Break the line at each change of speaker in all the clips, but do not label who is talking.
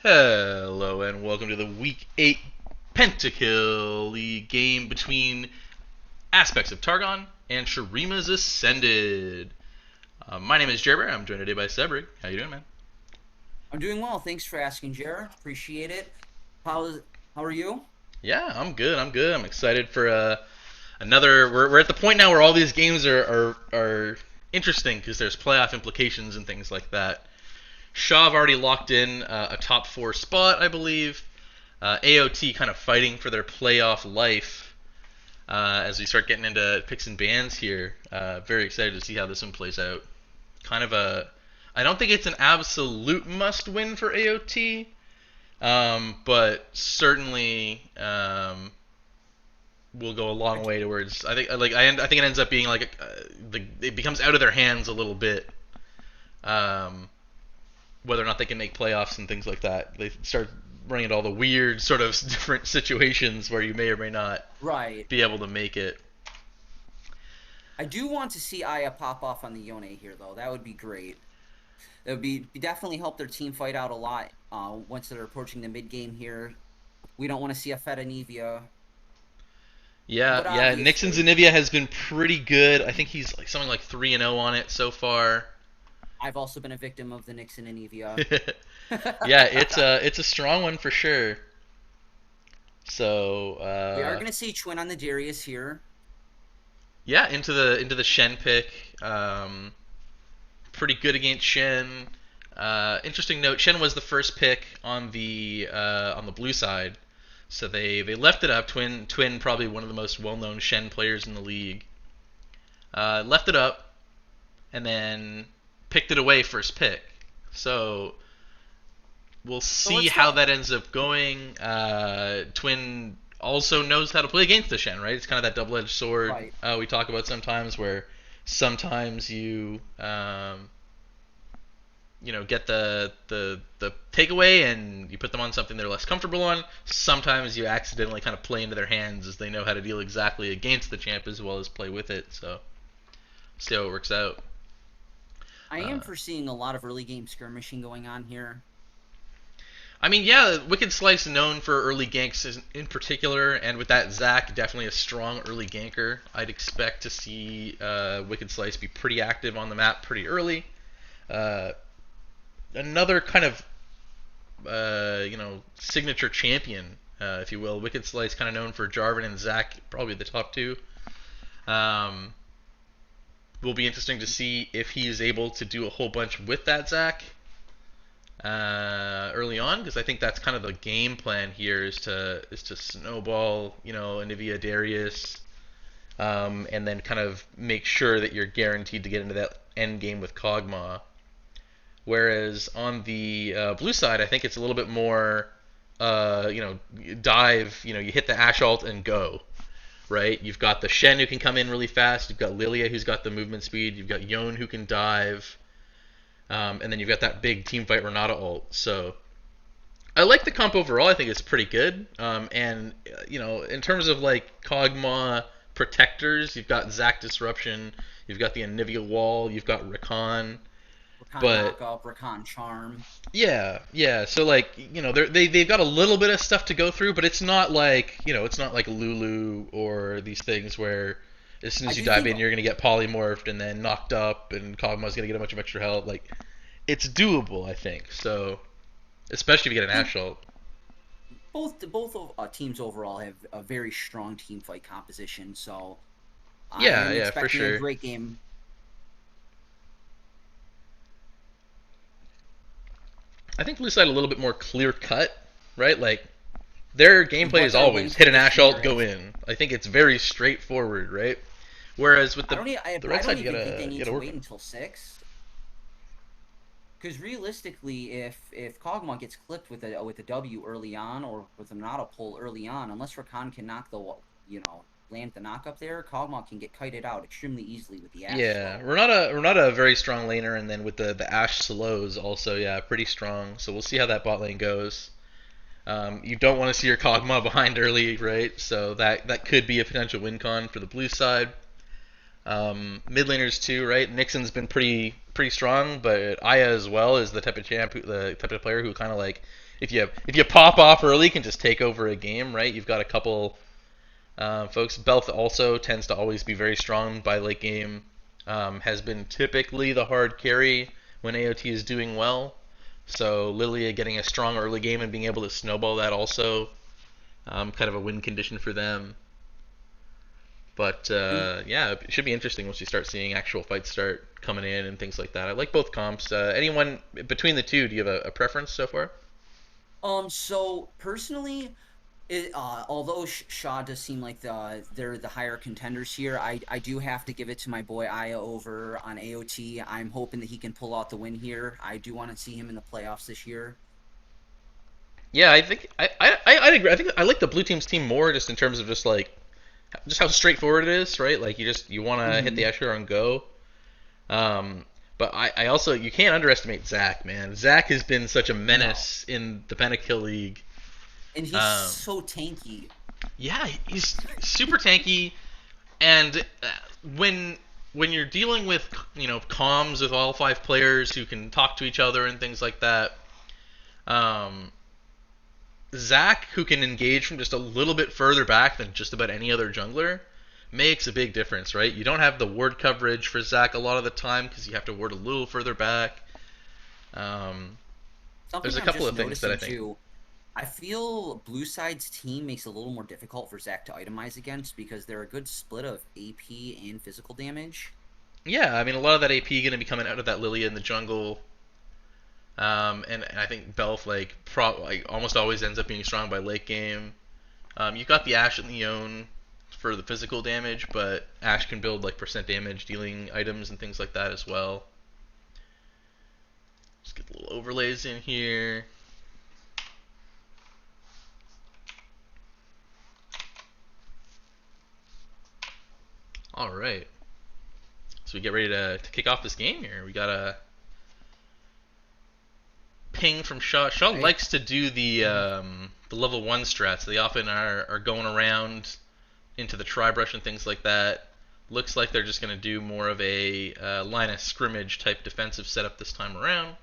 Hello and welcome to the Week 8 Pentakill, the game between aspects of Targon and Shurima's Ascended. My name is Jerber. I'm joined today by Sebrigg. How you doing, man?
I'm doing well. Thanks for asking, Jared. Appreciate it. How are you?
Yeah, I'm good. I'm excited for another. We're at the point now where all these games are interesting because there's playoff implications and things like that. SHA have already locked in a top four spot, I believe. AOT kind of fighting for their playoff life as we start getting into picks and bans here. Very excited to see how this one plays out. Kind of a. I don't think it's an absolute must win for AOT, but certainly will go a long way towards. I think it ends up being like it becomes out of their hands a little bit. Um, Whether or not they can make playoffs and things like that. They start running into all the weird sort of different situations where you may or may not
Right.
be able to make it.
I do want to see Aya pop off on the Yone here, though. That would be great. That would be definitely help their team fight out a lot once they're approaching the mid game here. We don't want to see a Feta Nevia,
Yeah,
but
yeah. Nixon
obviously,
Zanivia has been pretty good. I think he's like something like 3-0 on it so far.
I've also been a victim of the Nixon and Nevia.
Yeah, it's a strong one for sure. So
We are going to see Twin on the Darius here.
yeah, into the Shen pick. Pretty good against Shen. Interesting note: Shen was the first pick on the blue side, so they left it up. Twin probably one of the most well known Shen players in the league. Left it up and then picked it away first pick. So we'll
So
see
let's
how
talk.
that ends up going. Twin also knows how to play against the Shen, right? It's kind of that double-edged sword
Right.
we talk about sometimes, where sometimes get the takeaway and you put them on something they're less comfortable on. Sometimes you accidentally kind of play into their hands as they know how to deal exactly against the champ as well as play with it. So see how it works out.
I
Uh,
am foreseeing a lot of early game skirmishing going on here.
I mean, yeah, Wicked Slice known for early ganks in particular, and with that Zac, definitely a strong early ganker. I'd expect to see Wicked Slice be pretty active on the map pretty early. Uh, Another kind of signature champion, if you will. Wicked Slice kind of known for Jarvan and Zac, probably the top two. Um, will be interesting to see if he is able to do a whole bunch with that Zac early on, because I think that's kind of the game plan here is to snowball, Anivia Darius, and then kind of make sure that you're guaranteed to get into that end game with Kog'Maw. Whereas on the blue side, I think it's a little bit more, dive. You hit the Ash ult and go. Right? You've got the Shen who can come in really fast. You've got Lilia who's got the movement speed. You've got Yone who can dive. And then you've got that big team fight Renata ult. So I like the comp overall. I think it's pretty good. And in terms of like Kog'Maw protectors, you've got Zac Disruption. You've got the Anivia Wall. You've got Rakan.
Rakan
But
Knockup, Rakan Charm.
yeah, yeah. So like they've got a little bit of stuff to go through, but it's not like Lulu or these things where as soon
I
as you
do
dive
think
in, you're gonna get polymorphed and then knocked up, and Kog'Maw's gonna get a bunch of extra health. Like it's doable, I think. So especially if you get an
think
Assault.
both teams overall have a very strong team fight composition. So I
Yeah,
am
yeah, for
expecting a
sure.
great game.
I think Blue Side a little bit more clear cut, right? Like their gameplay
What
is
their win
always hit an
condition
Assault,
here
go
is.
in. I think it's very straightforward, right? Whereas with the
I
right
don't
side, you
even think they
gotta you
need
gotta
to
work
wait
on.
until six. Because realistically, if Kog'Maw gets clipped with a W early on or with a not a pull early on, unless Rakan can knock land the knock up there, Kog'Maw can get kited out extremely easily with the Ash
Yeah,
slow.
we're not a very strong laner, and then with the Ashe slows also, yeah, pretty strong. So we'll see how that bot lane goes. You don't want to see your Kog'Maw behind early, right? So that could be a potential win con for the blue side. Mid laners too, right? Nixon's been pretty strong, but Aya as well is the type of the type of player who kind of like if you pop off early can just take over a game, right? You've got a couple folks. Belth also tends to always be very strong by late game. Has been typically the hard carry when AOT is doing well. So Lilia getting a strong early game and being able to snowball that also kind of a win condition for them. But yeah, it should be interesting once you start seeing actual fights start coming in and things like that. I like both comps. Anyone between the two, do you have a preference so far?
So personally, although SHA does seem like they're the higher contenders here, I do have to give it to my boy Aya over on AOT. I'm hoping that he can pull out the win here. I do want to see him in the playoffs this year.
Yeah, I think I agree. I think I like the blue team's team more just in terms of just how straightforward it is, right? Like you want to hit the Escher and go. But I also you can't underestimate Zach, man. Zach has been such a menace in the Pentakill League.
And he's so tanky.
Yeah, he's super tanky, and when you're dealing with comms with all 5 players who can talk to each other and things like that, Zach, who can engage from just a little bit further back than just about any other jungler, makes a big difference, right? You don't have the ward coverage for Zach a lot of the time because you have to ward a little further back. There's a couple of things that I think. Too,
I feel Blue Side's team makes it a little more difficult for Zach to itemize against because they're a good split of AP and physical damage.
Yeah, I mean, a lot of that AP going to be coming out of that Lilia in the jungle. And I think Belf like almost always ends up being strong by late game. You've got the Ashe and the Yone for the physical damage, but Ashe can build like percent damage dealing items and things like that as well. Just get the little overlays in here. All right, so we get ready to kick off this game here. We got a ping from SHA. SHA likes to do the level 1 strats. They often are going around into the tri-brush and things like that. Looks like they're just going to do more of a line of scrimmage type defensive setup this time around.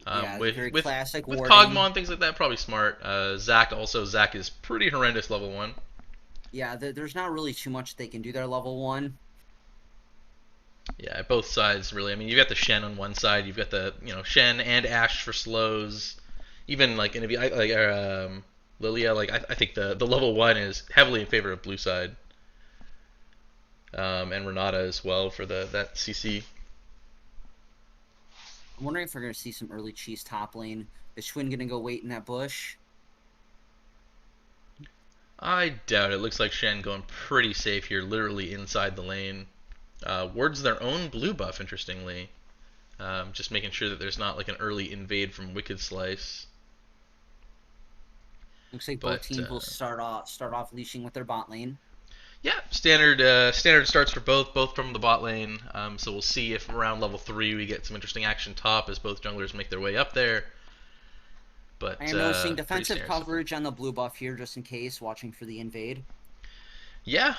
Yeah, very classic
with
warding.
Kog'Maw and things like that, probably smart. Zach is pretty horrendous level 1.
Yeah, there's not really too much they can do there level 1.
Yeah, both sides really. I mean, you've got the Shen on one side, you've got the Shen and Ashe for slows. Even like Lilia, like I think the level 1 is heavily in favor of blue side. And Renata as well for that CC.
I'm wondering if we're gonna see some early cheese top lane. Is Schwinn gonna go wait in that bush?
I doubt it. Looks like Shen going pretty safe here, literally inside the lane. Wards their own blue buff, interestingly. Just making sure that there's not like an early invade from Wicked Slice.
Looks like both teams will start off leashing with their bot lane.
Yeah, standard starts for both from the bot lane. So we'll see if around level 3 we get some interesting action top as both junglers make their way up there. But
I am noticing defensive coverage on the blue buff here, just in case, watching for the invade.
Yeah.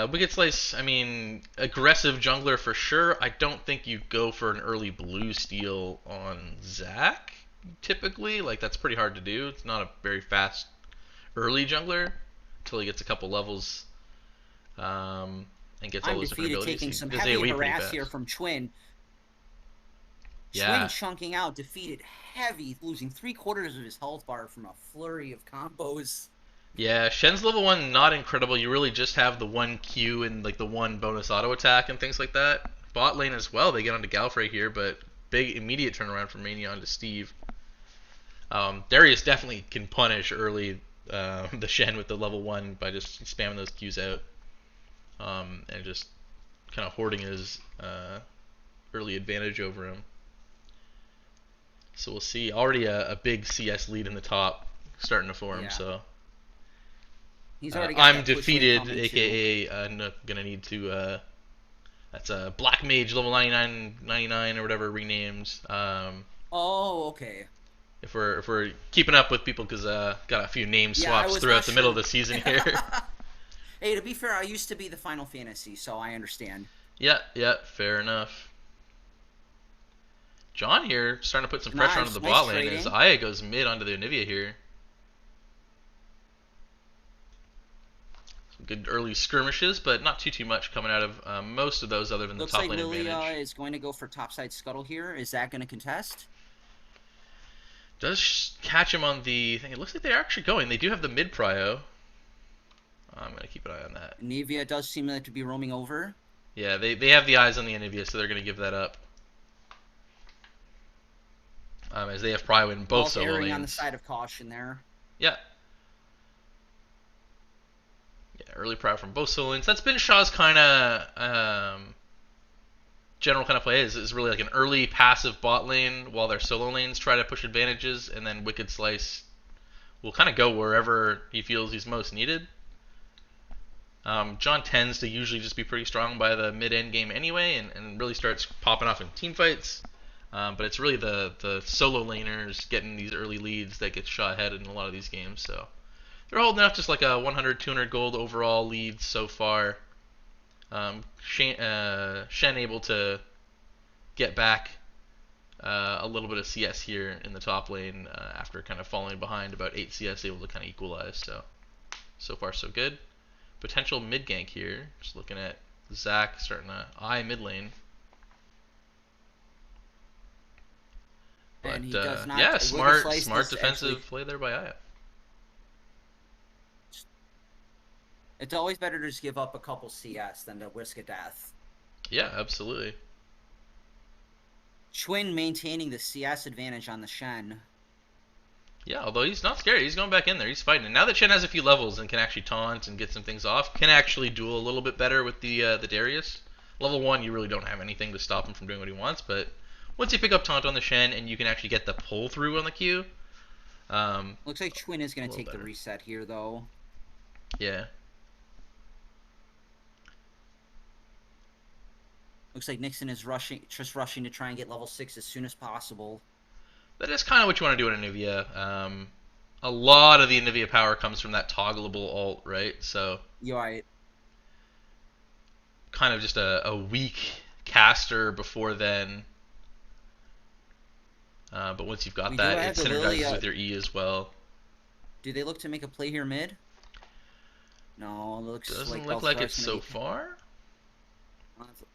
Wicked Slice, I mean, aggressive jungler for sure. I don't think you go for an early blue steal on Zach, typically. Like, that's pretty hard to do. It's not a very fast early jungler until he gets a couple levels and gets all those different abilities.
Taking some heavy harass here from Schwinn.
Yeah.
Schwinn chunking out, defeated heavy, losing 3/4 of his health bar from a flurry of combos.
Yeah, Shen's level 1 not incredible. You really just have the 1 Q and like the 1 bonus auto attack and things like that. Bot lane as well. They get onto Galfrey here, but big immediate turnaround from Mania onto Steve. Darius definitely can punish early the Shen with the level 1 by just spamming those Qs out and just kind of hoarding his early advantage over him. So we'll see. Already a big CS lead in the top starting to form. Yeah. So
he's already
I'm defeated, aka I'm gonna need to. That's a Black Mage level 99 or whatever renamed.
Oh, okay.
If we're keeping up with people, because got a few name swaps throughout the middle of the season here.
Hey, to be fair, I used to be the Final Fantasy, so I understand.
Yeah, fair enough. John here starting to put some pressure onto the
Nice
bot lane
trading.
as Aya goes mid onto the Anivia here. Some good early skirmishes, but not too much coming out of most of those other than the
Looks
top
like
lane
Lily
advantage.
is going to go for topside scuttle here. Is that going to contest?
Does catch him on the thing. It looks like they're actually going. They do have the mid prio. I'm going to keep an eye on that.
Anivia does seem like to be roaming over.
Yeah, they have the eyes on the Anivia, so they're going to give that up. As they have prio in both solo
erring
lanes.
on the side of caution there.
Yeah. Yeah, early prio from both solo lanes. That's been SHA's kind of general kind of play is really like an early passive bot lane while their solo lanes try to push advantages, and then Wicked Slice will kind of go wherever he feels he's most needed. John tends to usually just be pretty strong by the mid-end game anyway, and really starts popping off in team fights. But it's really the solo laners getting these early leads that get SHA ahead in a lot of these games. So they're holding up just like a 100, 200 gold overall lead so far. Shen able to get back a little bit of CS here in the top lane after kind of falling behind about 8 CS, able to kind of equalize. So far so good. Potential mid gank here. Just looking at Zach starting to eye mid lane. But
And he does not.
yeah, smart
defensive
actually play there by Aya.
It's always better to just give up a couple CS than to risk a death.
Yeah, absolutely.
Schwinn maintaining the CS advantage on the Shen.
Yeah, although he's not scared. He's going back in there. He's fighting. And now that Shen has a few levels and can actually taunt and get some things off, can actually duel a little bit better with the Darius. Level 1, you really don't have anything to stop him from doing what he wants, but once you pick up taunt on the Shen and you can actually get the pull through on the Q.
Looks like Schwinn is going to take the reset here, though.
Yeah.
Looks like Nixon is rushing to try and get level 6 as soon as possible.
That is kind of what you want to do in Anivia. A lot of the Anivia power comes from that toggleable ult, right? So
You're right.
Kind of just a weak caster before then. But once you've got that, it synergizes with your E as well.
Do they look to make a play here mid? No, it
doesn't look like it so far.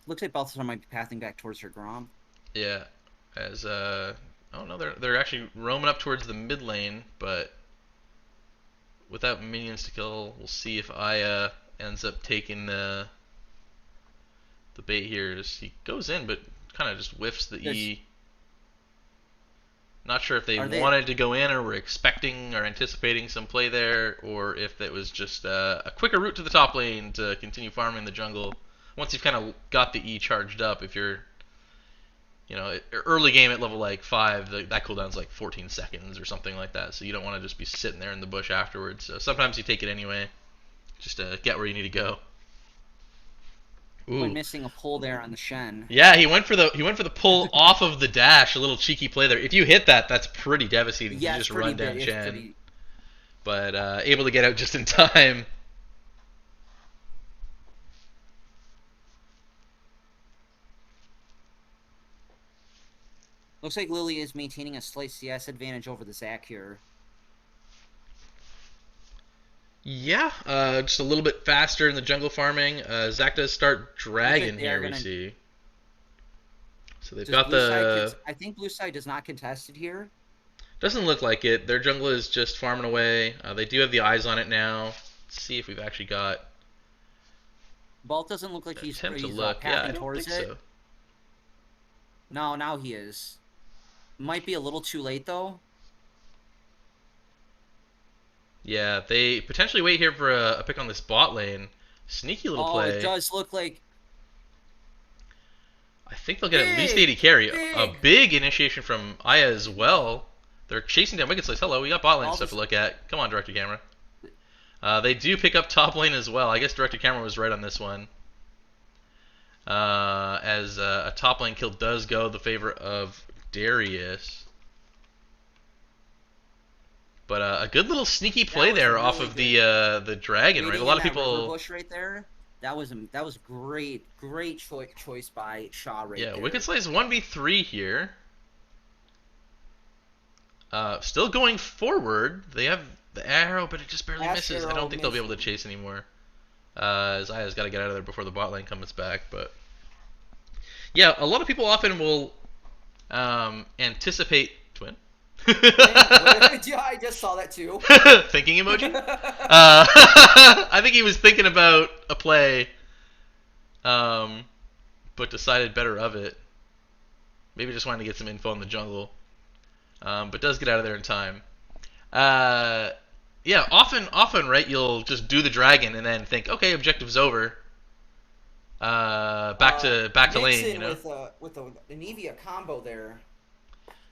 Looks like Balthazar might be pathing back towards her Grom.
Yeah, as oh no, they're actually roaming up towards the mid lane, but without minions to kill, we'll see if Aya ends up taking the bait here. As he goes in, but kind of just whiffs the E. Not sure if they wanted to go in or were expecting or anticipating some play there, or if it was just a quicker route to the top lane to continue farming the jungle. Once you've kind of got the E charged up, if you're, early game at level like 5, that cooldown's like 14 seconds or something like that, so you don't want to just be sitting there in the bush afterwards. So sometimes you take it anyway, just to get where you need to go.
Ooh. Missing a pull there on the Shen.
Yeah, he went for the pull off of the dash. A little cheeky play there. If you hit that, that's pretty devastating.
Yeah,
you just run down
big.
Shen. But able to get out just in time.
Looks like Lily is maintaining a slight CS advantage over the Zac here.
Yeah, just a little bit faster in the jungle farming. Zac does start dragon here, we see. So they've got the...
I think blue side does not contest it here.
Doesn't look like it. Their jungle is just farming away. They do have the eyes on it now. Let's see if we've actually got...
Balt doesn't look like he's
pathing
towards it.
So.
No, now he is. Might be a little too late, though.
Yeah, they potentially wait here for a pick on this bot lane. Sneaky little play.
Oh, it does look like...
I think they'll get at least 80 carry. A big initiation from Aya as well. They're chasing down Wicked Slice. Hello, we got bot lane stuff to look at. Come on, Director Camera. They do pick up top lane as well. I guess Director Camera was right on this one. As a top lane kill does go the favor of Darius. But a good little sneaky play there really off of the dragon, right? A lot of people.
Bush right there. That was great choice by SHA right there.
Yeah, Wicked Slice 1v3 here. Still going forward. They have the arrow, but it just barely
Ash
misses. I
arrow
don't think they'll be able to
missing.
chase anymore. Zaya's got to get out of there before the bot lane comes back. But yeah, a lot of people often will anticipate twin.
Yeah, I just saw that too.
Thinking emoji. I think he was thinking about a play, but decided better of it. Maybe just wanted to get some info in the jungle, but does get out of there in time. Yeah, often, right? You'll just do the dragon and then think, okay, objective's over. Back to lane, you know.
With an Eevee combo there.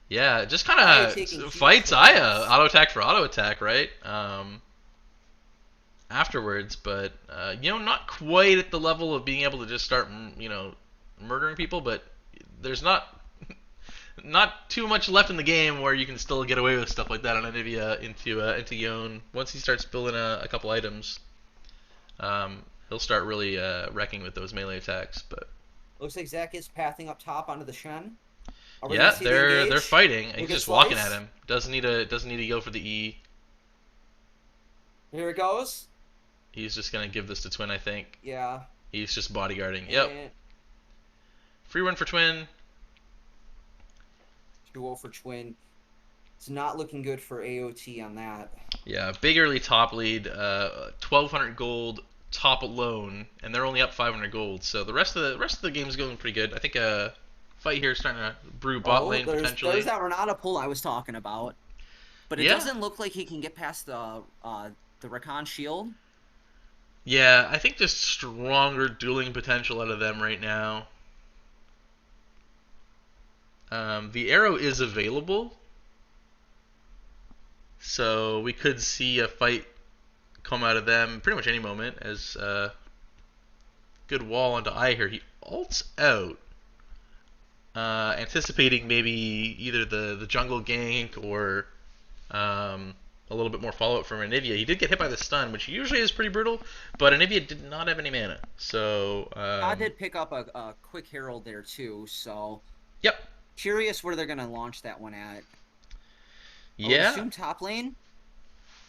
Yeah, just
Aya
kind
taking
of
huge
fights
hits.
Aya, auto attack for auto attack, right? Afterwards, but not quite at the level of being able to just start, murdering people. But there's not too much left in the game where you can still get away with stuff like that on Anivia into Yone. Once he starts building a couple items, he'll start really wrecking with those melee attacks. But
Looks like Zach is pathing up top onto the Shen.
yeah, they're fighting. He's just walking
slice.
at him. Doesn't need to go for the E.
Here it goes.
He's just gonna give this to Twin, I think.
Yeah.
He's just bodyguarding. Yep.
And
Free run for Twin.
2-0 for Twin. It's not looking good for AOT on that.
Yeah, big early top lead. 1,200 gold top alone, and they're only up 500 gold. So the rest of the game is going pretty good. I think fight here is starting to brew bot lane potentially.
There's that Renata pull I was talking about. But it
Yeah.
doesn't look like he can get past the Rakan shield.
Yeah, I think just stronger dueling potential out of them right now. The arrow is available, so we could see a fight come out of them pretty much any moment. As good wall onto Eye here, he ults out, anticipating maybe either the jungle gank or a little bit more follow-up from Anivia. He did get hit by the stun, which usually is pretty brutal, but Anivia did not have any mana. So
I did pick up a quick herald there too, so
yep.
Curious where they're gonna launch that one at.
Yeah.
Assume top lane.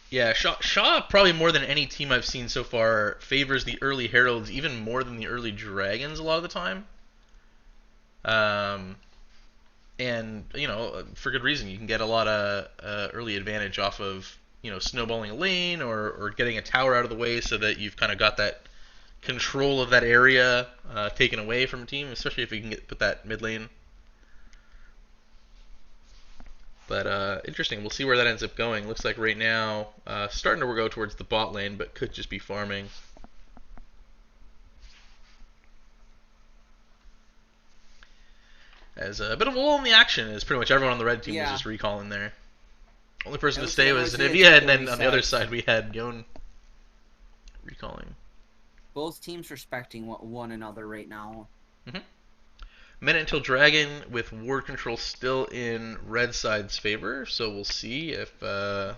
Yeah, SHA probably more than any team I've seen so far favors the early heralds even more than the early dragons a lot of the time. And for good reason. You can get a lot of early advantage off of snowballing a lane or getting a tower out of the way so that you've kind of got that control of that area taken away from a team, especially if you can put that mid lane. But interesting. We'll see where that ends up going. Looks like right now starting to go towards the bot lane, but could just be farming. As a bit of a lull in the action, as pretty much everyone on the red team was just recalling there. Only person to stay was Anivia, and then on the other side we had Yone recalling.
Both teams respecting one another right now.
Minute until Dragon with ward control still in red side's favor, so we'll see if that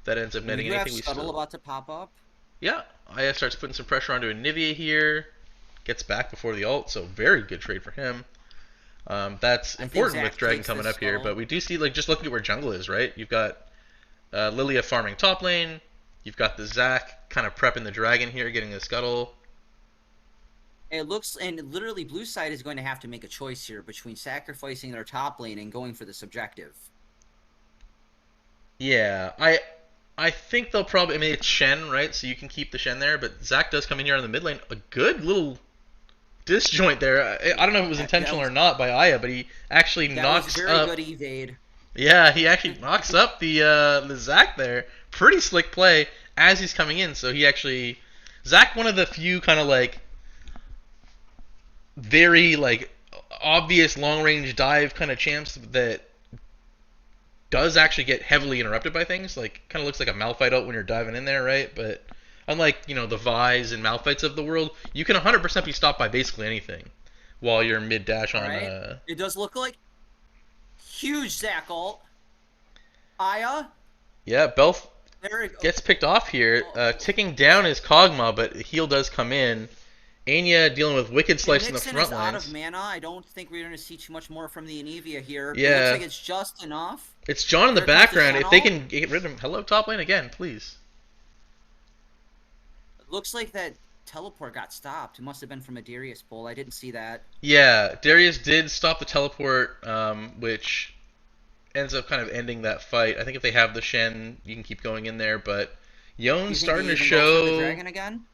ends up netting anything.
We Scuttle about to pop up.
Yeah, Aya starts putting some pressure onto Anivia here. Gets back before the ult, so very good trade for him. That's important with Dragon coming up here, but we do see, just looking at where jungle is, right? You've got Lilia farming top lane. You've got the Zac kind of prepping the Dragon here, getting the Scuttle.
It looks, and literally blue side is going to have to make a choice here between sacrificing their top lane and going for this objective.
Yeah, I think they'll probably, it's Shen, right? So you can keep the Shen there, but Zac does come in here on the mid lane. A good little disjoint there. I don't know if it was intentional or not by Aya, but he actually knocks up.
That was very good evade.
Yeah, he actually knocks up the Zac there. Pretty slick play as he's coming in. So he actually, Zac, one of the few kind of very obvious long range dive kind of champs that does actually get heavily interrupted by things. Kind of looks like a Malphite ult when you're diving in there, right? But unlike, the Vi's and Malphites of the world, you can 100% be stopped by basically anything while you're mid-dash on...
Right. It does look like huge Zac ult. Aya?
Yeah, Belf gets picked off here. Ticking down is Kog'Maw, but heal does come in. Anya dealing with Wicked
And
Slice in the
Nixon
front
is out of
lines.
mana. I don't think we're going to see too much more from the Anivia here. It looks
Yeah.
like it's just enough.
It's John in the
Here comes the
background. If they
Channel.
can get rid of him. Hello, top lane again, please.
It looks like that teleport got stopped. It must have been from a Darius pull. I didn't see that.
Yeah, Darius did stop the teleport, which ends up kind of ending that fight. I think if they have the Shen, you can keep going in there, but
Do you
Yone's
think they
starting to
even go for the
show.
dragon again?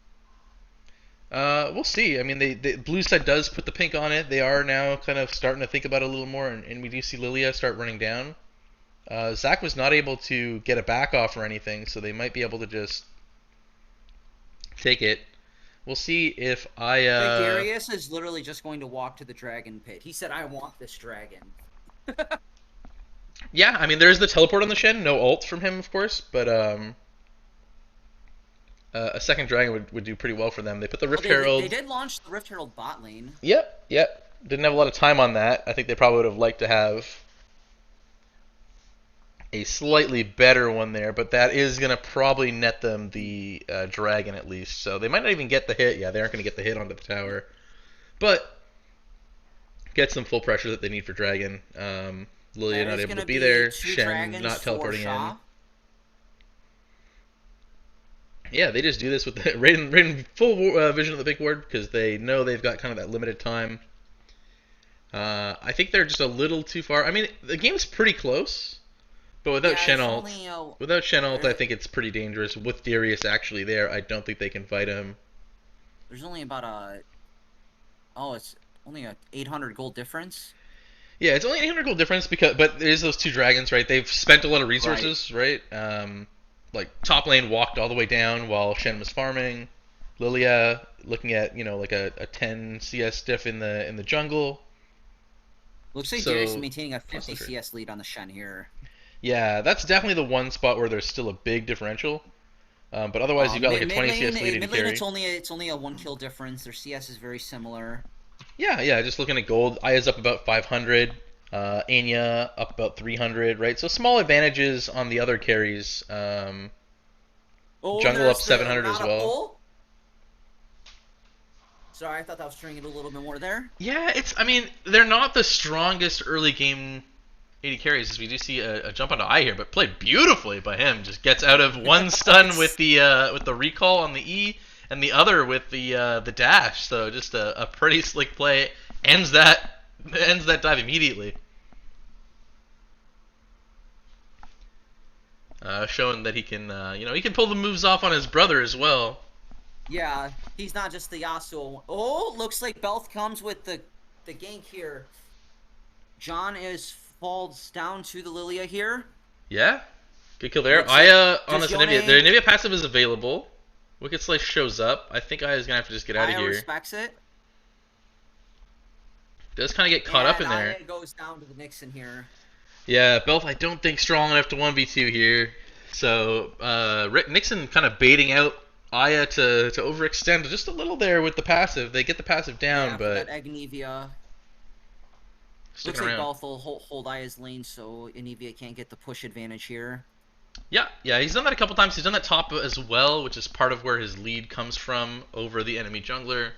We'll see. I mean, the blue side does put the pink on it. They are now kind of starting to think about it a little more, and we do see Lilia start running down. Zach was not able to get a back off or anything, so they might be able to just take it. We'll see if I.
Darius is literally just going to walk to the dragon pit. He said, "I want this dragon."
Yeah, I mean, there's the teleport on the Shen. No ult from him, of course, but a second dragon would do pretty well for them. They put the Rift Herald.
They did launch the Rift Herald bot lane.
Yep. Didn't have a lot of time on that. I think they probably would have liked to have a slightly better one there, but that is going to probably net them the dragon at least. So they might not even get the hit. Yeah, they aren't going to get the hit onto the tower. But get some full pressure that they need for dragon. Lilia not able to be there. Shen not teleporting in. Yeah, they just do this with the right in full vision of the big ward because they know they've got kind of that limited time. I think they're just a little too far. I mean, the game's pretty close, but without Shen ult, I think it's pretty dangerous. With Darius actually there, I don't think they can fight him.
There's only about it's only a 800 gold difference.
Yeah, it's only 800 gold difference but there's those two dragons, right? They've spent a lot of resources, right? Like top lane walked all the way down while Shen was farming. Lilia looking at like a 10 CS diff in the jungle.
Looks like Darius is maintaining a 50 CS lead on the Shen here.
Yeah, that's definitely the one spot where there's still a big differential. But otherwise, you've got like a 20 CS lead in carry.
It's only a 1 kill difference. Their CS is very similar.
Yeah. Just looking at gold, Aya's up about 500. Anya up about 300, right? So small advantages on the other carries. Jungle up 700 as well.
Pull? Sorry, I thought that was turning it a little bit more there.
Yeah, I mean, they're not the strongest early game AD carries, as we do see a jump onto Eye here, but played beautifully by him. Just gets out of one stun with the recall on the E, and the other with the dash. So just a pretty slick play. Ends that dive immediately. Showing that he can, he can pull the moves off on his brother as well.
Yeah, he's not just the Yasuo. Oh, looks like Belth comes with the gank here. John falls down to the Lilia here.
Yeah, good kill there. Aya on this Anivia. The Anivia passive is available. Wicked Slice shows up. I think Aya's gonna have to just get out of here.
Aya respects it.
Does kind of get caught up in there.
Aya goes down to the Nixon here.
Yeah, Belth I don't think strong enough to 1v2 here. So Nixon kind of baiting out Aya to overextend just a little there with the passive. They get the passive down, but
that Agnivia. Looks like Belth will hold Aya's lane so Anivia can't get the push advantage here.
Yeah, he's done that a couple times. He's done that top as well, which is part of where his lead comes from over the enemy jungler.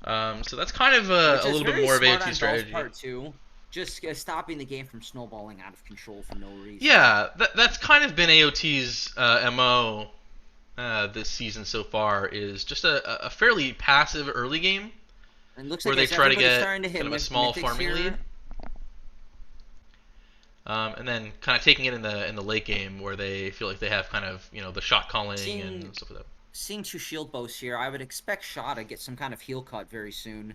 So that's kind of a little bit more of AOT strategy.
Part two. Just stopping the game from snowballing out of control for no reason.
Yeah, that's kind of been AOT's MO this season so far, is just a fairly passive early game where they try to get kind of a small farming lead. And then kind of taking it in the late game where they feel like they have kind of, the shot calling and stuff like that.
Seeing 2 shield bows here, I would expect SHA to get some kind of heal cut very soon.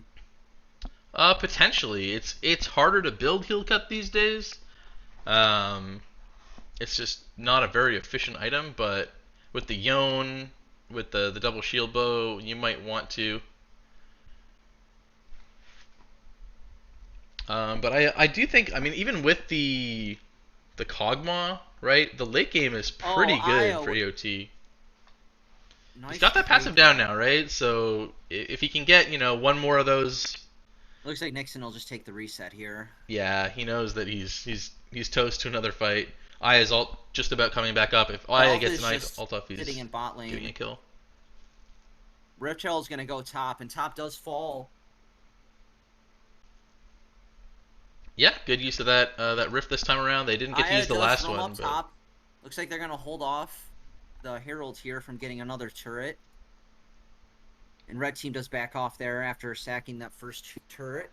Potentially. It's harder to build heal cut these days. It's just not a very efficient item, but with the Yone, with the double shield bow, you might want to. But I do think, I mean, even with the Kog'Maw, right? The late game is pretty good for AOT. Nice. He's got that passive down now, right? So if he can get, one more of those.
Looks like Nixon will just take the reset here.
Yeah, he knows that he's toast to another fight. Aya's ult just about coming back up. If Aya gets an ult off, he's
sitting in bot lane,
getting a kill.
Reptile's gonna go top, and top does fall.
Yeah, good use of that rift this time around. They didn't get to use the last one.
Up top. Looks like they're gonna hold off the Herald here from getting another turret. And red team does back off there after sacking that first turret.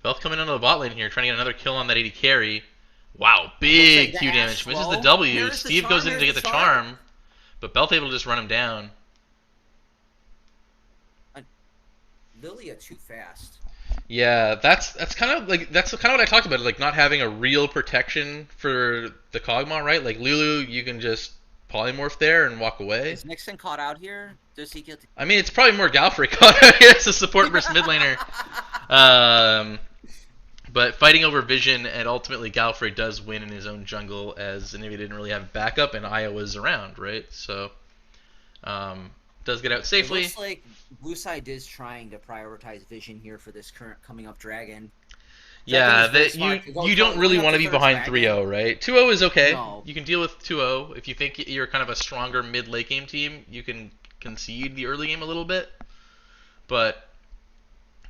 Belth coming into the bot lane here, trying to get another kill on that 80 carry. Wow, big Q damage. Misses the W. Steve goes in to get the charm, but Belth able to just run him down.
Lilia too fast.
Yeah, that's kind of what I talked about, like not having a real protection for the Kog'Maw, right? Like Lulu, you can just polymorph there and walk away.
Is Nixon caught out here? Does he get?
I mean, it's probably more Galfrey caught out here as a support versus mid laner. But fighting over Vision, and ultimately Galfrey does win in his own jungle, as Anivia didn't really have backup and Aya was around, right? So does get out safely.
It looks like Blue Side is trying to prioritize Vision here for this current coming up dragon. So
yeah, you don't really want to be behind 3-0, right? 2-0 is okay.
No.
You can deal with 2-0. If you think you're kind of a stronger mid-late game team, you can concede the early game a little bit. But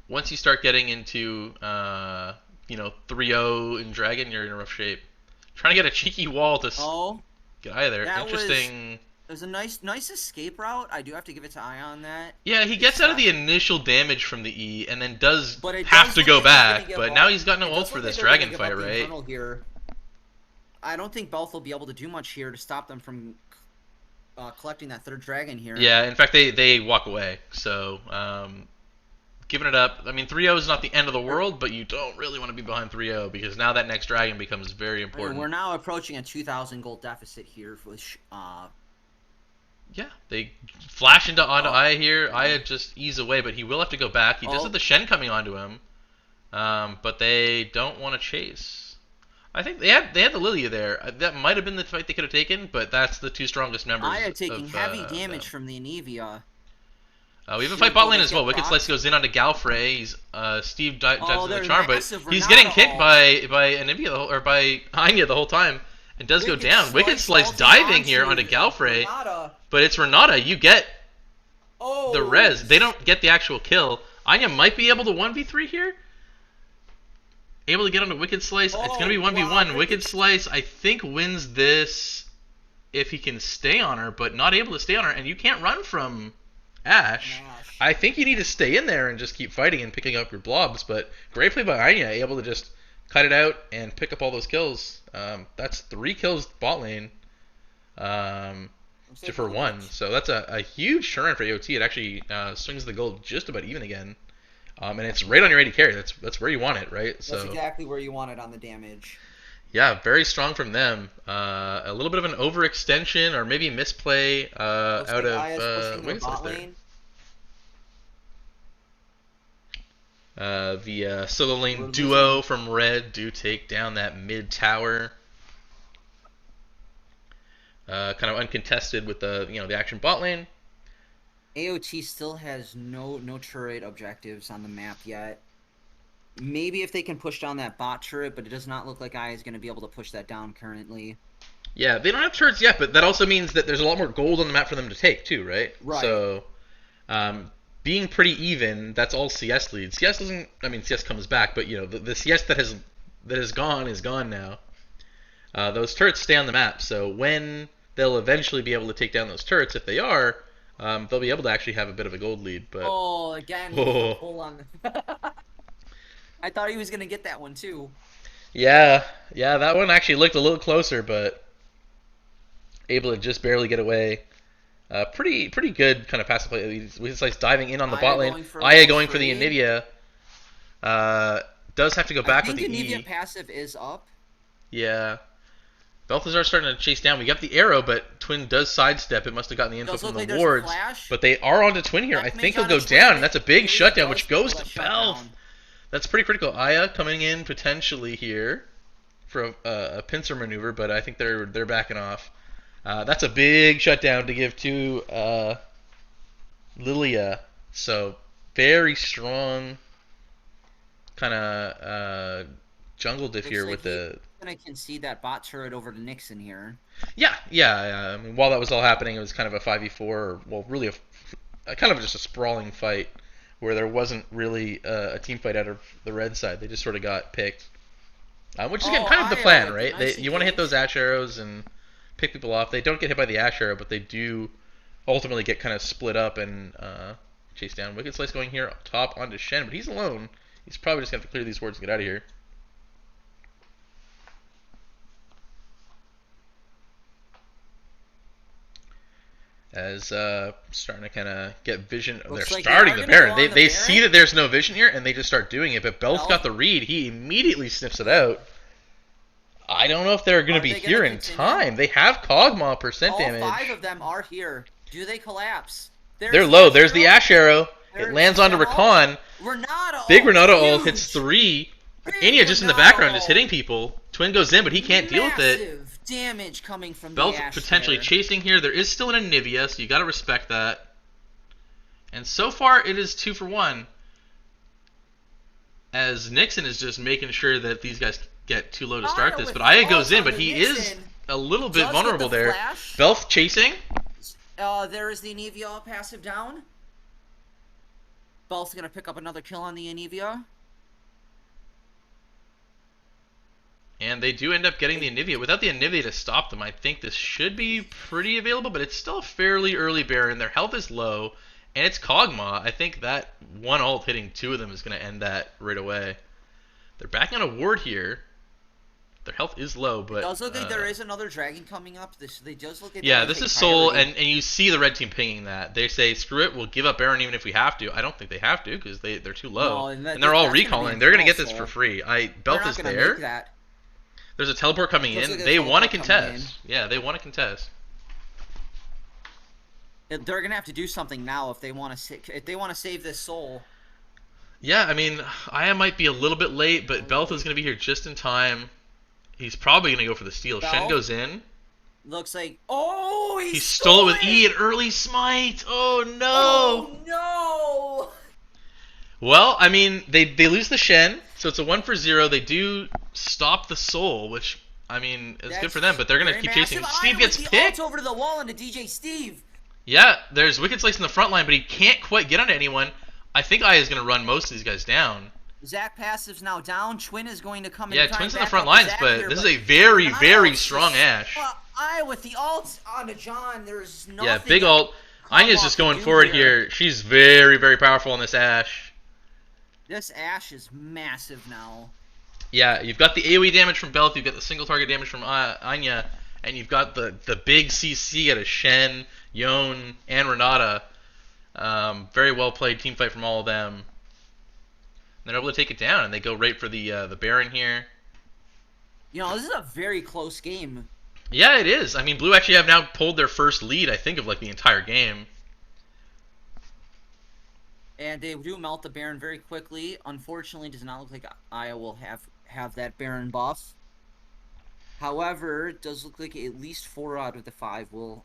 once you start getting into 3-0 in dragon, you're in rough shape. Trying to get a cheeky wall to get out of there. Interesting.
It was a nice escape route. I do have to give it to Aya on that.
Yeah, he gets out of the initial damage from the E and then does have to go back. But now he's got no ult for this dragon fight, right?
Here. I don't think Belth will be able to do much here to stop them from collecting that third dragon here.
Yeah, in fact, they walk away. So, giving it up. I mean, 3-0 is not the end of the world, but you don't really want to be behind 3-0 because now that next dragon becomes very important.
We're now approaching a 2,000 gold deficit here with
yeah, they flash onto Aya here. Aya just ease away, but he will have to go back. He does have the Shen coming onto him, but they don't want to chase. I think they had the Lilia there. That might have been the fight they could have taken, but that's the two strongest members.
Aya taking heavy damage from the Anivia.
We even fight bot lane as well. Wicked Slice goes in onto Galfrey. He's Steve dives into the charm, but he's getting kicked by Anivia or by Anya the whole time. And does go down. Wicked Slice diving here onto Galfrey. But it's Renata. You get the res. They don't get the actual kill. Anya might be able to 1v3 here. Able to get onto Wicked Slice. It's going to be 1v1. Wicked Slice, I think, wins this if he can stay on her, but not able to stay on her. And you can't run from Ashe. I think you need to stay in there and just keep fighting and picking up your blobs. But great play by Anya, able to just cut it out and pick up all those kills. That's 3 kills bot lane for 1. So that's a huge turn for AOT. It actually swings the gold just about even again. And it's right on your 80 carry. That's where you want it, right? So
that's exactly where you want it on the damage.
Yeah, very strong from them. A little bit of an overextension or maybe misplay out of Wicked Slice there. The solo lane duo from red do take down that mid tower. Kind of uncontested with the action bot lane.
AOT still has no turret objectives on the map yet. Maybe if they can push down that bot turret, but it does not look like Aya is going to be able to push that down currently.
Yeah, they don't have turrets yet, but that also means that there's a lot more gold on the map for them to take too, right?
Right.
So, being pretty even, that's all CS leads. CS doesn't. I mean, CS comes back, but the CS that has gone is gone now. Those turrets stay on the map, so when they'll eventually be able to take down those turrets, if they are, they'll be able to actually have a bit of a gold lead. But
again, hold on. I thought he was gonna get that one too.
Yeah, that one actually looked a little closer, but able to just barely get away. Pretty good kind of passive play. He's like diving in on the bot lane. Aya going for the Anivia. Does have to go back with the E.
I think Anivia passive is up.
Yeah. Balthazar starting to chase down. We got the arrow, but Twin does sidestep. It must have gotten the info from the wards. But they are onto Twin here. I think he'll go down, and that's a big shutdown, which goes to Belth. That's pretty critical. Aya coming in potentially here for a pincer maneuver, but I think they're backing off. That's a big shutdown to give to Lilia. So very strong kind of jungle diff here with the.
Gonna concede that bot turret over to Nixon here.
Yeah. I mean, while that was all happening, it was kind of a 5v4, or well, really a kind of just a sprawling fight where there wasn't really a team fight out of the red side. They just sort of got picked, which is again kind of the plan, right? You want to hit those ash arrows and pick people off. They don't get hit by the ash arrow, but they do ultimately get kind of split up and chased down. Wicked Slice going here top onto Shen, but he's alone. He's probably just going to have to clear these wards and get out of here. As starting to kind of get vision. They're
like
starting the Baron. They
Baron.
see that there's no vision here, and they just start doing it. But Bel's got the read. He immediately sniffs it out. I don't know if they're going to be here in time. They have Kog'Maw percent damage.
All 5 of them are here. Do they collapse?
They're low. There's the Ash Arrow. It lands onto Rakan. Big Renata ult hits 3. Anya just in the background is hitting people. Twin goes in, but he can't deal with it.
Damage coming from
Bel's
the Ash
potentially
there.
chasing here. There is still an Anivia, so you got to respect that. And so far, it is 2 for 1. As Nixon is just making sure that these guys get too low to start this. But Aya goes in, but he is a little bit vulnerable there. Belf chasing.
There is the Anivia passive down. Belf's going to pick up another kill on the Anivia.
And they do end up getting the Anivia. Without the Anivia to stop them, I think this should be pretty available, but it's still a fairly early Baron. Their health is low, and it's Kog'Maw. I think that one ult hitting 2 of them is going to end that right away. They're backing on a ward here. Their health is low, but...
It does look like there is another dragon coming up. They just look at
yeah, this is Soul, and you see the red team pinging that. They say, screw it, we'll give up Baron even if we have to. I don't think they have to, because they're too low. No, and they're all recalling. They're going to get this for free. Belf is there. There's a teleport coming in. They want to contest. Yeah, they want to contest.
They're gonna have to do something now if they want to save this soul.
Yeah, I mean, Aya might be a little bit late, but Belth is gonna be here just in time. He's probably gonna go for the steal. Shen goes in.
Looks like
he stole it with E at early smite. Oh no!
Oh no!
Well, I mean, they lose the Shen, so it's a 1 for 0. They do stop the soul, which, I mean, is good for them, but they're going to keep chasing. Steve gets picked.
Over to the wall into DJ Steve.
Yeah, there's Wicked Slice in the front line, but he can't quite get onto anyone. I think Aya is going to run most of these guys down.
Zach passive's now down. Twin is going to come in.
Yeah, Twin's in the front lines, but this is a very, very strong Ash.
Aya with the ult onto John. There's nothing.
Yeah, big ult. Anya's just going forward here. She's very, very powerful on this Ash.
This Ash is massive now.
Yeah, you've got the AoE damage from Belth, you've got the single target damage from Anya, and you've got the big CC out of Shen, Yone, and Renata. Very well played team fight from all of them. And they're able to take it down, and they go right for the Baron here.
You know, this is a very close game.
Yeah, it is. I mean, Blue actually have now pulled their first lead, I think, of like the entire game.
And they do melt the Baron very quickly. Unfortunately, does not look like Aya will have that Baron buff. However, it does look like at least 4 out of the 5 will...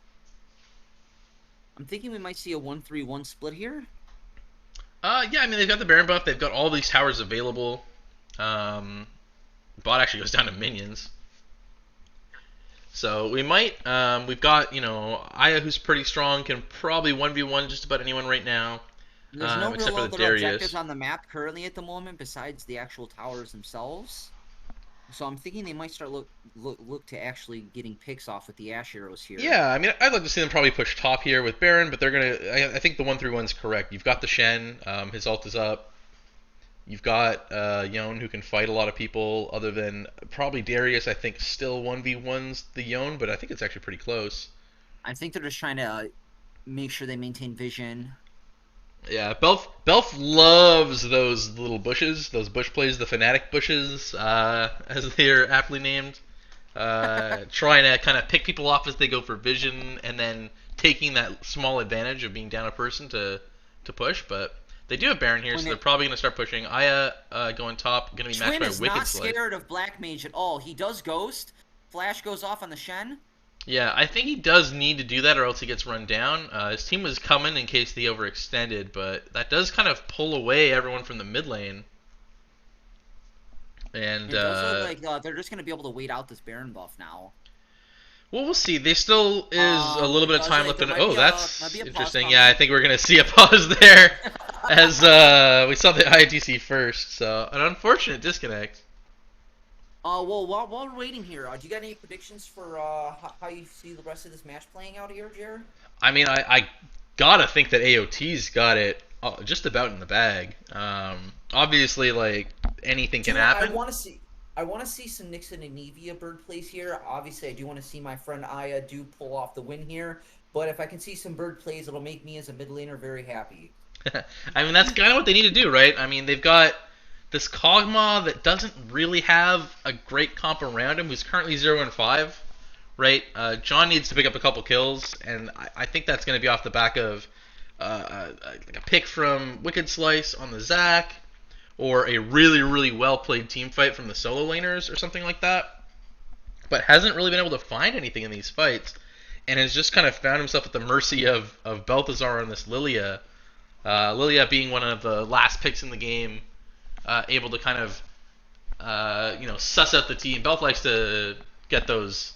I'm thinking we might see a 1-3-1 split here.
Yeah, I mean, they've got the Baron buff. They've got all these towers available. Bot actually goes down to minions. So we might... we've got, you know, Aya, who's pretty strong, can probably 1v1 just about anyone right now.
There's no real other objectives on the map currently at the moment besides the actual towers themselves. So I'm thinking they might start look to actually getting picks off with the Ash arrows here.
Yeah, I mean, I'd like to see them probably push top here with Baron, but they're gonna. I think the 1-3-1's correct. You've got the Shen, his ult is up. You've got Yone, who can fight a lot of people, other than probably Darius. I think still 1v1's the Yone, but I think it's actually pretty close.
I think they're just trying to make sure they maintain vision.
Yeah, Belf loves those little bushes, those bush plays, the Fnatic bushes, as they're aptly named. Trying to kind of pick people off as they go for vision, and then taking that small advantage of being down a person to push. But they do have Baron here, so they're probably going to start pushing. Aya going top, going to be matched by Wicked Slice.
Twin is not scared of Black Mage at all. He does Ghost. Flash goes off on the Shen.
Yeah, I think he does need to do that or else he gets run down. His team was coming in case they overextended, but that does kind of pull away everyone from the mid lane. And
it does look like they're just going to be able to wait out this Baron buff now.
Well, we'll see. There still is a little
It
bit of
does
time
like
left
there
in. Oh,
might
that's
be a pause
interesting. Yeah, I
coming.
think we're gonna see a pause there, as we saw the ITC first. So an unfortunate disconnect.
Well, while we're waiting here, do you got any predictions for how you see the rest of this match playing out here, Jared?
I mean, I gotta think that AOT's got it just about in the bag. Obviously, like anything can
I
happen.
want to see. I want to see some Nixon and Nevia bird plays here. Obviously, I do want to see my friend Aya do pull off the win here. But if I can see some bird plays, it'll make me as a mid laner very happy.
I mean, that's kind of what they need to do, right? I mean, they've got this Kog'Maw that doesn't really have a great comp around him, who's currently 0-5, right? John needs to pick up a couple kills, and I think that's going to be off the back of like a pick from Wicked Slice on the Zac, or a really, really well played team fight from the solo laners, or something like that. But hasn't really been able to find anything in these fights, and has just kind of found himself at the mercy of Balthazar on this Lilia. Lilia being one of the last picks in the game, able to kind of suss out the team. Belth likes to get those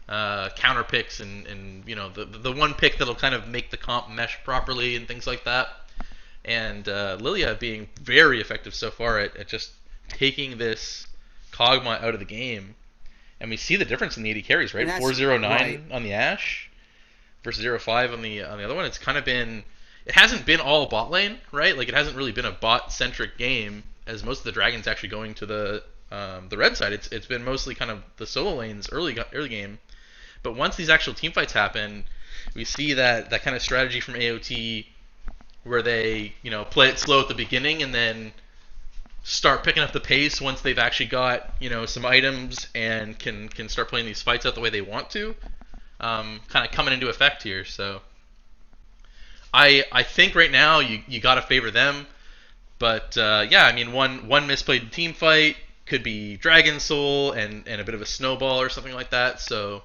counter picks and the one pick that'll kind of make the comp mesh properly and things like that. And Lilia being very effective so far at just taking this Kog'Maw out of the game. And we see the difference in the AD carries, right? 409
right.
on the Ashe versus 0-5 on the other one. It's kind of been, it hasn't been all bot lane, right? Like it hasn't really been a bot centric game, as most of the dragons actually going to the red side. It's been mostly kind of the solo lanes early game. But once these actual team fights happen, we see that kind of strategy from AOT where they play it slow at the beginning and then start picking up the pace once they've actually got some items and can start playing these fights out the way they want to. Kind of coming into effect here. So I think right now you got to favor them. But yeah, I mean one misplayed team fight could be Dragon Soul and a bit of a snowball or something like that. So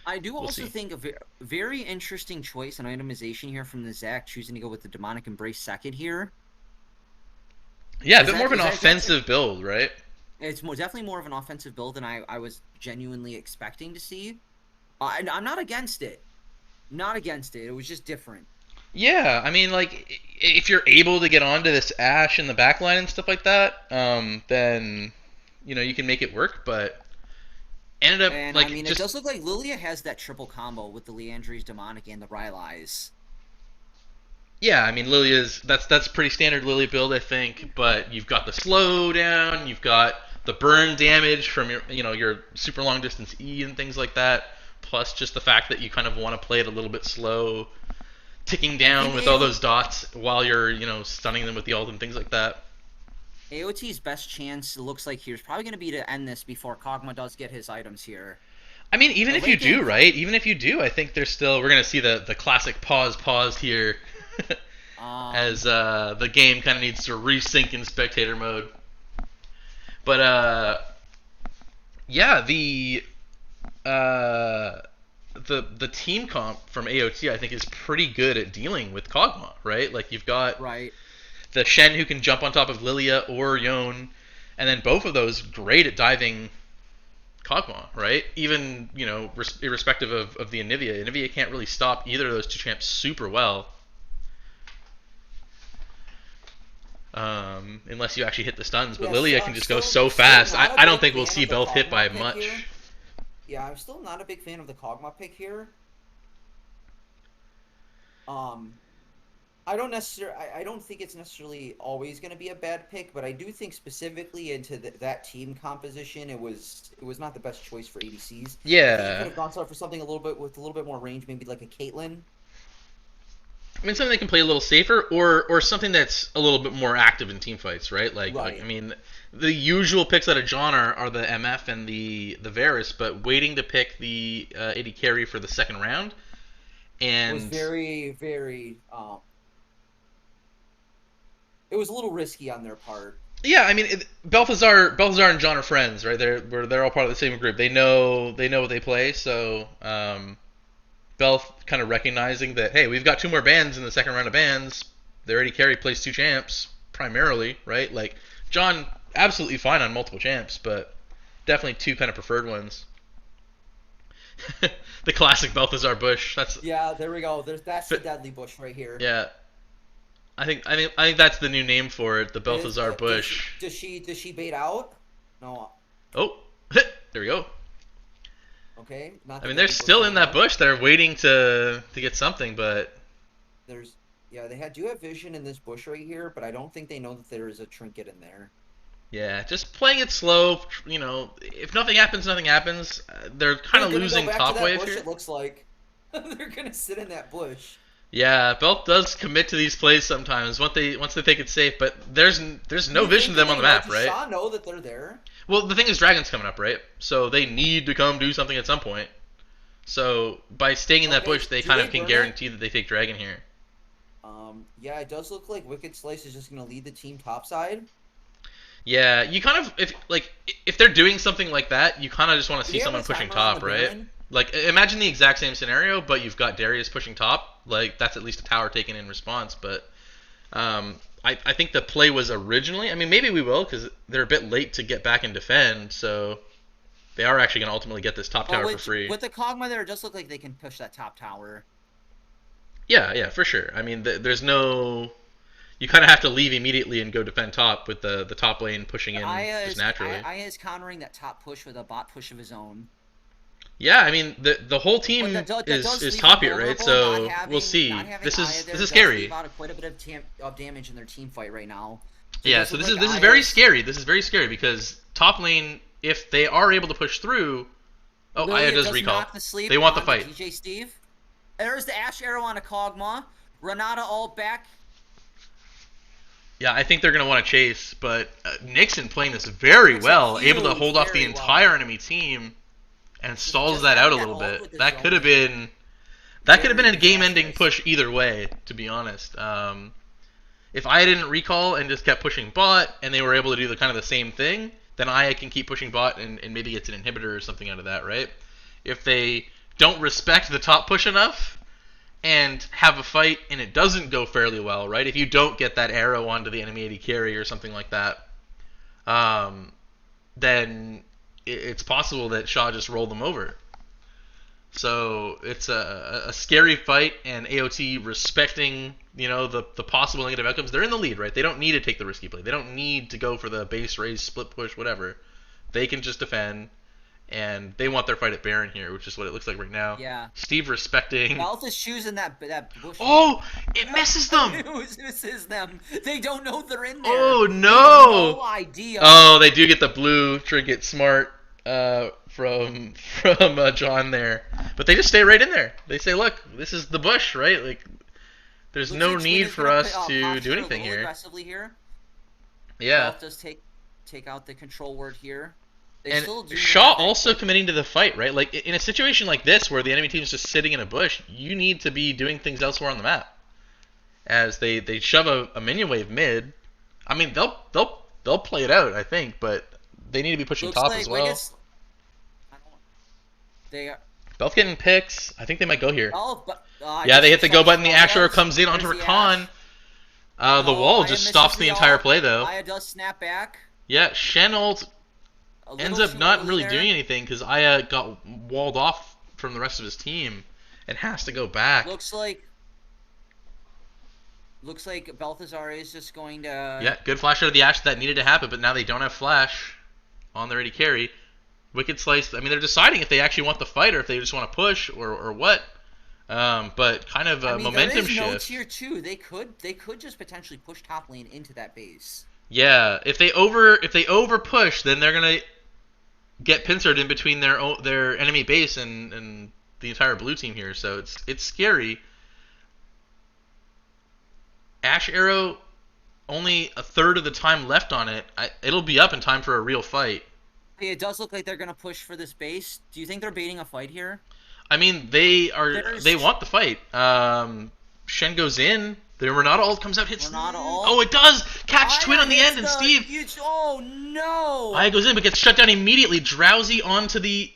I do
we'll
also
see.
think a very interesting choice and itemization here from the Zac, choosing to go with the Demonic Embrace second here.
Yeah, a
Is
bit more
that
of an
is that
offensive build, right?
It's definitely more of an offensive build than I was genuinely expecting to see. I'm not against it. Not against it. It was just different.
Yeah, I mean, like, if you're able to get onto this Ashe in the backline and stuff like that, then you can make it work. But ended up
And I
like
mean, it
just
does look like Lilia has that triple combo with the Leandry's Demonic and the Rylai's.
yeah. I mean, Lilia's that's pretty standard Lilia build, I think. But you've got the slowdown, you've got the burn damage from your super long distance E and things like that. Plus, just the fact that you kind of want to play it a little bit slow, ticking
I
down
think
with all those dots while you're stunning them with the ult and things like that.
AOT's best chance, it looks like here, is probably going to be to end this before Kog'Maw does get his items here.
I mean, even
The
if you
late
do,
game,
right? Even if you do, I think there's still we're gonna see the classic pause here, as the game kind of needs to resync in spectator mode. But yeah, uh, the team comp from AOT I think is pretty good at dealing with Kog'Maw, right? Like you've got
right.
the Shen who can jump on top of Lilia or Yone, and then both of those great at diving Kog'Maw, right? Even irrespective of the Anivia, Anivia can't really stop either of those two champs super well, unless you actually hit the stuns. But
Yeah,
Lilia can
I'm
just go
still
so
still
fast.
not a
I don't
big
think we'll
fan
see
of the
both hit by
Kog'Maw pick here.
much.
Yeah, I'm still not a big fan of the Kog'Maw pick here. Um, I don't think it's necessarily always going to be a bad pick, but I do think specifically into that team composition, it was not the best choice for ADCs. I think you could
Yeah,
have gone for something with a little bit more range, maybe like a Caitlyn.
I mean something that can play a little safer, or something that's a little bit more active in team fights, right? Like I
Right.
mean, the usual picks out of John are the MF and the Varus, but waiting to pick the AD carry for the second round,
Was
and
very, very. It was a little risky on their part.
yeah, I mean Balthazar and John are friends, right? They're all part of the same group. They know what they play, so Belth kind of recognizing that, hey, we've got two more bans in the second round of bans. They already carry plays two champs primarily, right? Like John absolutely fine on multiple champs, but definitely two kind of preferred ones. The classic Balthazar bush. That's
Yeah, there we go. That's the
but,
deadly bush right here.
yeah. I think that's the new name for it, the Balthazar bush.
Does she bait out? No.
Oh, there we go.
Okay. Not
I
the
mean, they're
deadly
still
bush
in that
anymore.
bush. They're waiting to get something, but
Yeah, they do have vision in this bush right here, but I don't think they know that there is a trinket in there.
yeah, just playing it slow. If nothing happens, nothing happens. They're kind of
They're gonna
losing
go back
top
to that
wave
bush,
here.
it looks like. They're gonna sit in that bush.
Yeah, Belt does commit to these plays sometimes once they think it's safe, but there's no
You
vision
think
to them
that
on the
they know?
map,
Does
right?
SHA know that they're there?
Well, the thing is, Dragon's coming up, right? So they need to come do something at some point. So by staying in that
Okay,
bush, they
do
kind
they
of can
burn it?
guarantee that they take Dragon here.
Yeah, it does look like Wicked Slice is just gonna lead the team topside.
Yeah, you kind of if they're doing something like that, you kind of just want to
Do
see
we have
someone
a
pushing
timer on
top,
the
right?
Baron?
Like imagine the exact same scenario, but you've got Darius pushing top. Like that's at least a tower taken in response. But I think the play was originally. I mean, maybe we will because they're a bit late to get back and defend. So they are actually going to ultimately get this top tower for free.
With the Kog'Maw there, it does look like they can push that top tower.
Yeah, for sure. I mean, there's no. You kind of have to leave immediately and go defend top with the top lane pushing in just naturally.
Aya is countering that top push with a bot push of his own.
Yeah, I mean the whole team is top here, right? So we'll see. This is scary.
Quite a bit of damage in their team fight right now. So
yeah, so this is very scary. This is very scary because top lane, if they are able to push through, Aya does recall. They want the fight.
DJ Steve. There's the Ash Arrow on a Kog'Maw. Renata all back.
Yeah, I think they're going to want to chase, but Nixon playing this very well, able to hold off the entire enemy team, and stalls that out a little bit. That could have been a game-ending push either way, to be honest. If Aya didn't recall and just kept pushing bot, and they were able to do the kind of the same thing, then Aya can keep pushing bot and maybe gets an inhibitor or something out of that, right? If they don't respect the top push enough and have a fight and it doesn't go fairly well, right? If you don't get that arrow onto the enemy AD carry or something like that, then it's possible that SHA just rolled them over. So it's a scary fight, and AOT respecting the possible negative outcomes. They're in the lead, right? They don't need to take the risky play. They don't need to go for the base raise, split push, whatever. They can just defend, and they want their fight at Baron here, which is what it looks like right now.
Yeah.
Steve respecting.
Balth is choosing that bush.
Oh, it misses them.
It misses them. They don't know they're in there.
Oh no.
No idea.
Oh, they do get the blue trinket. Smart. From John there, but they just stay right in there. They say, "Look, this is the bush, right? Like, there's
Looks
no
like
need
Twin is
for
gonna
us
play,
to
posture
do
a
anything
little
here."
Aggressively here.
Yeah.
Balth does take out the control word here. They
And
still do
Shaw
nothing.
also committing to the fight, right? Like in a situation like this where the enemy team is just sitting in a bush, you need to be doing things elsewhere on the map. As they shove a minion wave mid. I mean, they'll play it out, I think, but they need to be pushing
Looks
top
like
as well.
Wiggins- They are.
Both getting picks. I think they might go here.
Oh, but,
Yeah, they hit the go button. The Asher
Aya
comes in onto
there's the
Rakan.
Ash.
The wall
Aya
just
misses
stops the entire
ult.
play, though.
Aya does snap back.
Yeah, Shen ult
A little
ends up
too
not
early
really
there.
doing anything because Aya got walled off from the rest of his team and has to go back.
Looks like Balthazar is just going to.
Yeah, good flash out of the Ashe that needed to happen, but now they don't have flash on their AD carry. Wicked Slice, I mean, they're deciding if they actually want the fight or if they just want to push or what. But kind of a
I mean,
momentum
there is no
shift.
tier 2. They could just potentially push top lane into that base.
Yeah, if they over push, then they're gonna get pincered in between their enemy base and the entire blue team here. So it's scary. Ash Arrow, only a third of the time left on it. It'll be up in time for a real fight.
It does look like they're gonna push for this base. Do you think they're baiting a fight here?
I mean, they want the fight. Shen goes in. The Renata ult comes out, hits.
Renata ult.
Oh, it does catch Twin on the end, and Steve.
Oh no!
Aya goes in, but gets shut down immediately. Drowsy onto the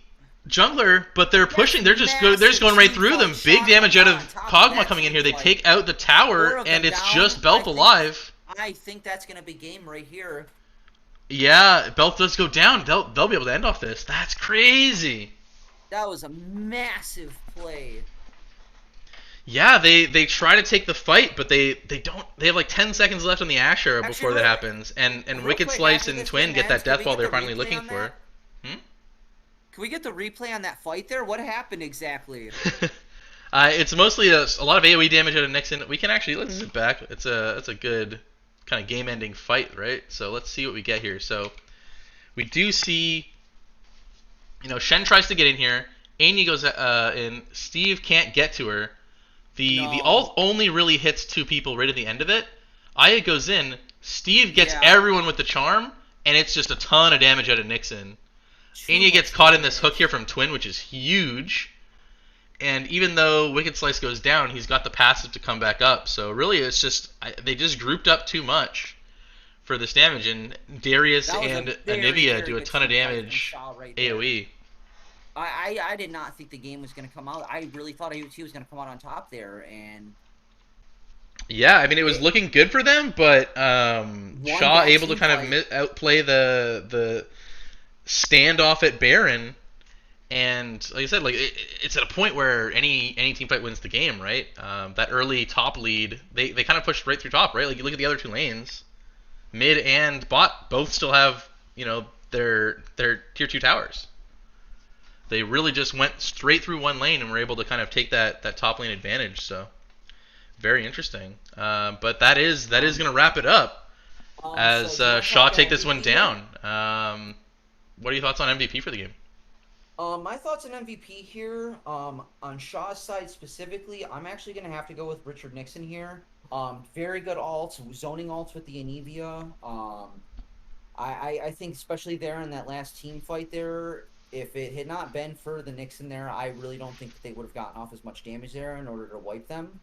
jungler, but they're pushing. They're just going right through them. Big damage out of Kog'Maw coming in here. They take out the tower, and it's just Belth alive.
I think that's gonna be game right here.
Yeah, Belth does go down. They'll be able to end off this. That's crazy.
That was a massive play.
Yeah, they try to take the fight, but they don't. They have like 10 seconds left on the Asher before that
Actually,
happens, and
real
Wicked
quick,
Slice
after
and
this
Twin
game
get that
ends, can
death
we
ball
get
they're
the
finally
replay
looking
on
for.
that?
Hmm?
Can we get the replay on that fight there? What happened exactly?
It's mostly a lot of AOE damage out of Nixon. We can actually let's zip back. It's a good kind of game-ending fight, right? So let's see what we get here. So we do see, Shen tries to get in here. Anya goes in. Steve can't get to her. The ult
No.
only really hits two people right at the end of it. Aya goes in. Steve gets
Yeah.
everyone with the charm, and it's just a ton of damage out of Nixon.
Too
Anya gets
much
caught in this hook
damage.
here from Twin, which is huge. And even though Wicked Slice goes down, he's got the passive to come back up. So really, it's just they just grouped up too much for this damage, and Darius
That was a
and
very,
Anivia
very
do a
good
ton of
team fight from
damage
SHA right there.
AOE.
I did not think the game was going to come out. I really thought AOT was going to come out on top there, and
Yeah, I mean it was looking good for them, but
one
Shaw
bad
able to
team
kind
fight.
of outplay the standoff at Baron, and like I said, like it's at a point where any team fight wins the game, right? That early top lead, they kind of pushed right through top, right? Like you look at the other two lanes, mid and bot both still have their tier 2 towers. They really just went straight through one lane and were able to kind of take that top lane advantage. So very interesting. But that is going to wrap it up as
So do you want to
Shaw
talk
take this one
MVP here?
down. What are your thoughts on MVP for the game?
My thoughts on MVP here, on Shaw's side specifically, I'm actually going to have to go with Richard Nixon here. Very good ults, zoning ults with the Anivia. I think especially there in that last team fight there, if it had not been for the Nixon there, I really don't think that they would have gotten off as much damage there in order to wipe them.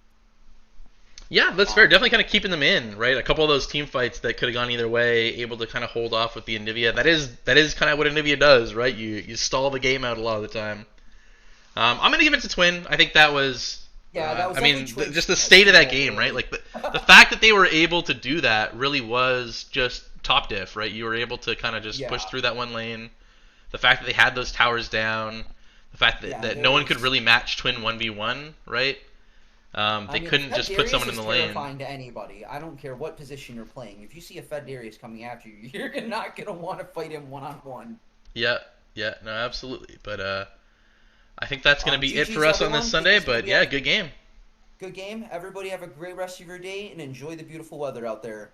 Yeah, that's fair. Definitely kind of keeping them in, right? A couple of those team fights that could have gone either way, able to kind of hold off with the Anivia. That is kind of what Anivia does, right? You stall the game out a lot of the time. I'm gonna give it to Twin. I think that was.
Yeah, that was
I mean,
definitely
just the
Twin's
state of that
fault,
game, right?
really.
Like the fact that they were able to do that really was just top diff, right? You were able to kind of just push
Yeah.
through that one lane. The fact that they had those towers down, the fact that,
Yeah,
that no
there
one could
was.
really match Twin 1v1, right?
I
They
mean, a
couldn't
Fed
just put
Darius
someone in
is
the lane.
terrifying to anybody. I don't care what position you're playing. If you see a Fed Darius coming after you, you're not gonna want to fight him one on one.
Yeah, yeah, no, absolutely. But I think that's gonna be it for
GG's
us on this
everyone. Think
Sunday.
this is gonna
But
be
yeah,
a
good game.
good game. Everybody have a great rest of your day and enjoy the beautiful weather out there.